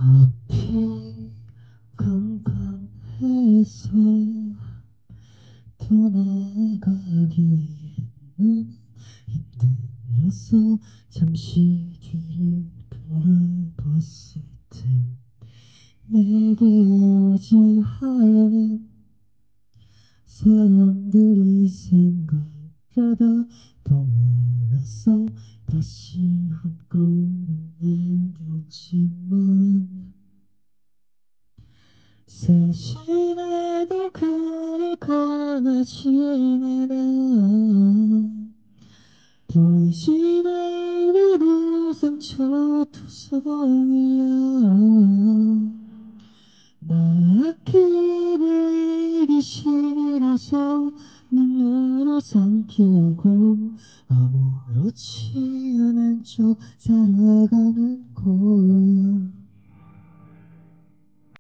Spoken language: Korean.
앞이 깜깜해서 떠나가기 너무 힘들어서 잠시 뒤를 돌아봤을 때 내게 의지한 사람들이 생각보다 더 많아서 다시 한 걸음 내렸지만 사실 나도 그리 강하지는 않아 보이지 않는 상처투성이야 나 아끼기 싫어서 눈으로 삼키고 아무렇지 않은 척 살아가